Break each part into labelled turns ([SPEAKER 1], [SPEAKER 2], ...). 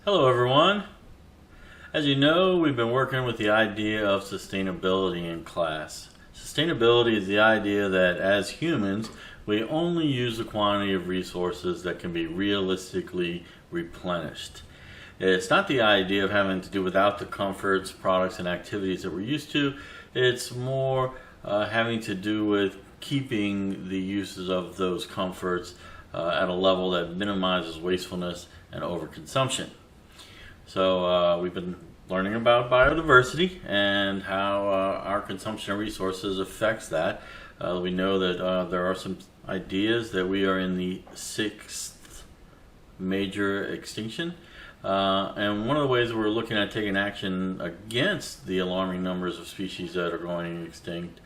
[SPEAKER 1] Hello everyone. As you know, we've been working with the idea of sustainability in class. Sustainability is the idea that as humans, we only use the quantity of resources that can be realistically replenished. It's not the idea of having to do without the comforts, products, and activities that we're used to. It's more having to do with keeping the uses of those comforts at a level that minimizes wastefulness and overconsumption. So we've been learning about biodiversity and how our consumption of resources affects that. We know that there are some ideas that we are in the 6th major extinction. And one of the ways we're looking at taking action against the alarming numbers of species that are going extinct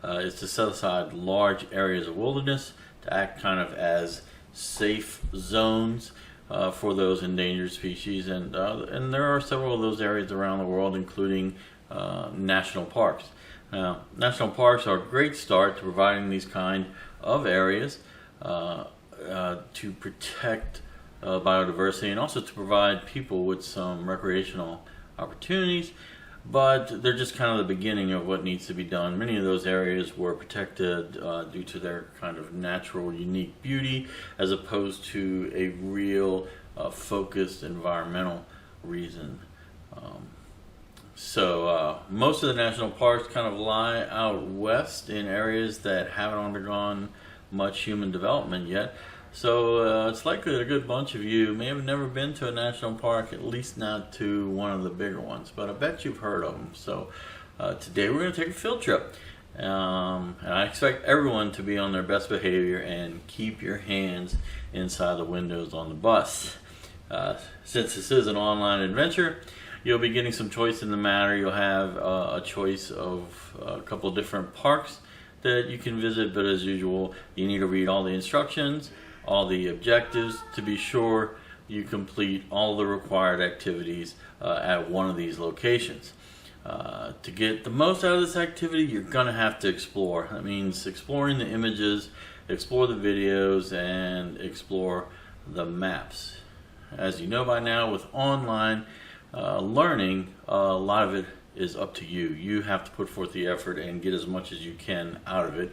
[SPEAKER 1] is to set aside large areas of wilderness to act kind of as safe zones for those endangered species, and there are several of those areas around the world, including national parks. National parks are a great start to providing these kind of areas to protect biodiversity and also to provide people with some recreational opportunities, but they're just kind of the beginning of what needs to be done. Many of those areas were protected due to their kind of natural, unique beauty, as opposed to a real focused environmental reason. So most of the national parks kind of lie out west in areas that haven't undergone much human development yet. So it's likely that a good bunch of you may have never been to a national park, at least not to one of the bigger ones, but I bet you've heard of them. So today we're going to take a field trip. And I expect everyone to be on their best behavior and keep your hands inside the windows on the bus. Since this is an online adventure, you'll be getting some choice in the matter. You'll have a choice of a couple different parks that you can visit, but as usual, you need to read all the instructions, all the objectives, to be sure you complete all the required activities at one of these locations. To get the most out of this activity, you're going to have to explore. That means exploring the images, explore the videos, and explore the maps. As you know by now, with online learning, a lot of it is up to you. You have to put forth the effort and get as much as you can out of it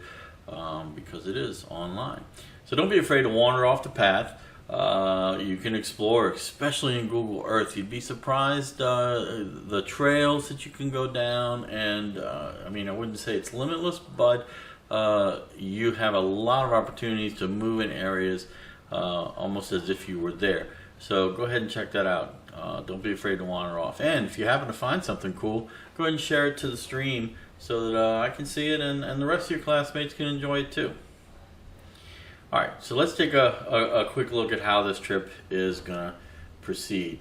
[SPEAKER 1] because it is online. So don't be afraid to wander off the path. You can explore, especially in Google Earth. You'd be surprised the trails that you can go down, and I mean, I wouldn't say it's limitless, but you have a lot of opportunities to move in areas almost as if you were there. So go ahead and check that out. Don't be afraid to wander off. And if you happen to find something cool, go ahead and share it to the stream so that I can see it and the rest of your classmates can enjoy it too. Alright, so let's take a quick look at how this trip is going to proceed.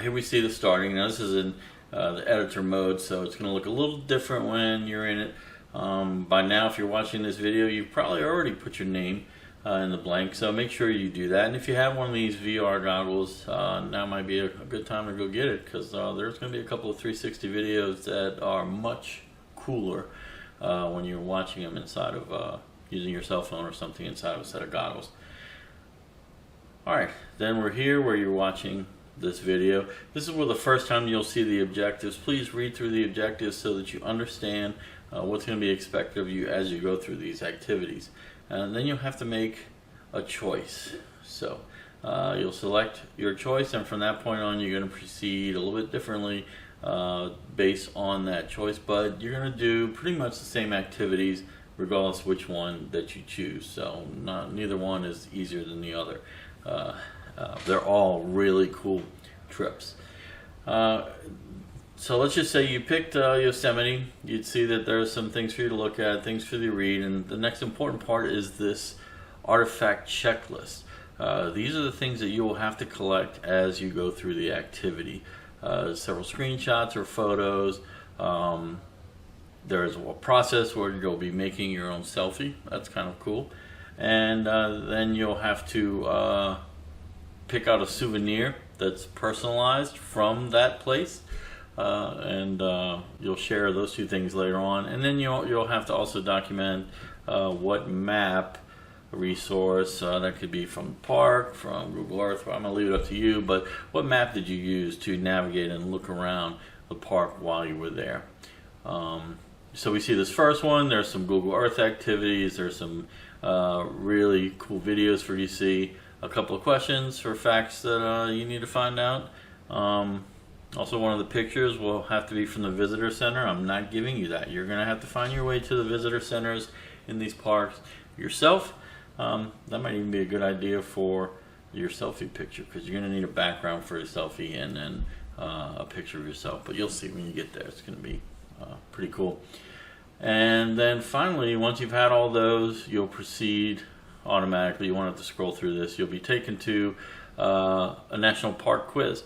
[SPEAKER 1] Here we see the starting. Now this is in the editor mode, so it's going to look a little different when you're in it. By now, if you're watching this video, you've probably already put your name in the blank, so make sure you do that. And if you have one of these VR goggles, now might be a good time to go get it, because there's going to be a couple of 360 videos that are much cooler when you're watching them inside of using your cell phone or something inside of a set of goggles. Alright, then we're here where you're watching this video. This is where the first time you'll see the objectives. Please read through the objectives so that you understand what's going to be expected of you as you go through these activities. And then you'll have to make a choice. So you'll select your choice, and from that point on you're going to proceed a little bit differently based on that choice, but you're going to do pretty much the same activities regardless which one that you choose. So neither one is easier than the other. They're all really cool trips. So let's just say you picked Yosemite. You'd see that there's some things for you to look at, things for you to read, and the next important part is this artifact checklist. These are the things that you will have to collect as you go through the activity. Several screenshots or photos. There's a process where you'll be making your own selfie. That's kind of cool. And then you'll have to pick out a souvenir that's personalized from that place. And you'll share those two things later on. And then you'll have to also document what map resource. That could be from the park, from Google Earth. Well, I'm going to leave it up to you, but what map did you use to navigate and look around the park while you were there? So we see this first one. There's some Google Earth activities. There's some really cool videos for you to see. A couple of questions or facts that you need to find out. Also, one of the pictures will have to be from the visitor center. I'm not giving you that. You're going to have to find your way to the visitor centers in these parks yourself. That might even be a good idea for your selfie picture, because you're going to need a background for a selfie and then a picture of yourself. But you'll see when you get there. It's going to be pretty cool. And then finally, once you've had all those, you'll proceed automatically. You won't have to scroll through this. You'll be taken to a national park quiz.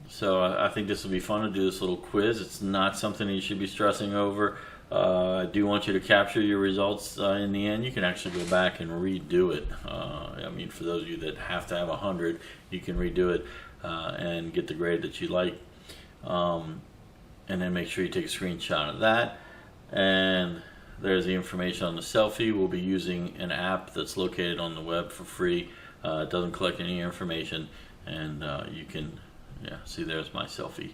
[SPEAKER 1] So I think this will be fun to do this little quiz. It's not something you should be stressing over. I do want you to capture your results in the end. You can actually go back and redo it. I mean, for those of you that have to have 100, you can redo it and get the grade that you like. And then make sure you take a screenshot of that. And there's the information on the selfie. We'll be using an app that's located on the web for free. It doesn't collect any information, and you can see there's my selfie.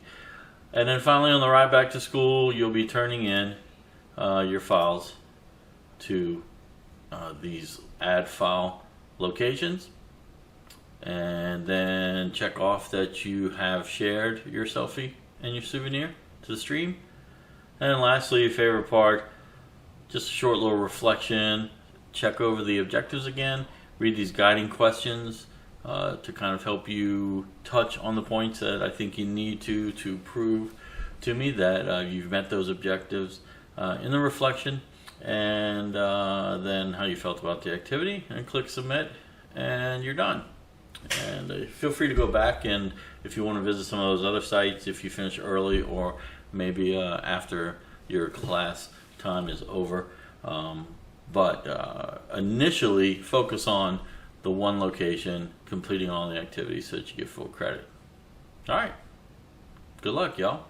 [SPEAKER 1] And then finally, on the ride back to school, you'll be turning in your files to these add file locations, and then check off that you have shared your selfie and your souvenir to the stream. And then lastly, your favorite part, just a short little reflection. Check over the objectives again, read these guiding questions to kind of help you touch on the points that I think you need to prove to me that you've met those objectives in the reflection, and then how you felt about the activity, and click submit, and you're done. And feel free to go back, and if you want to visit some of those other sites, if you finish early or maybe after your class time is over. But initially focus on the one location, completing all the activities so that you get full credit. All right. Good luck, y'all.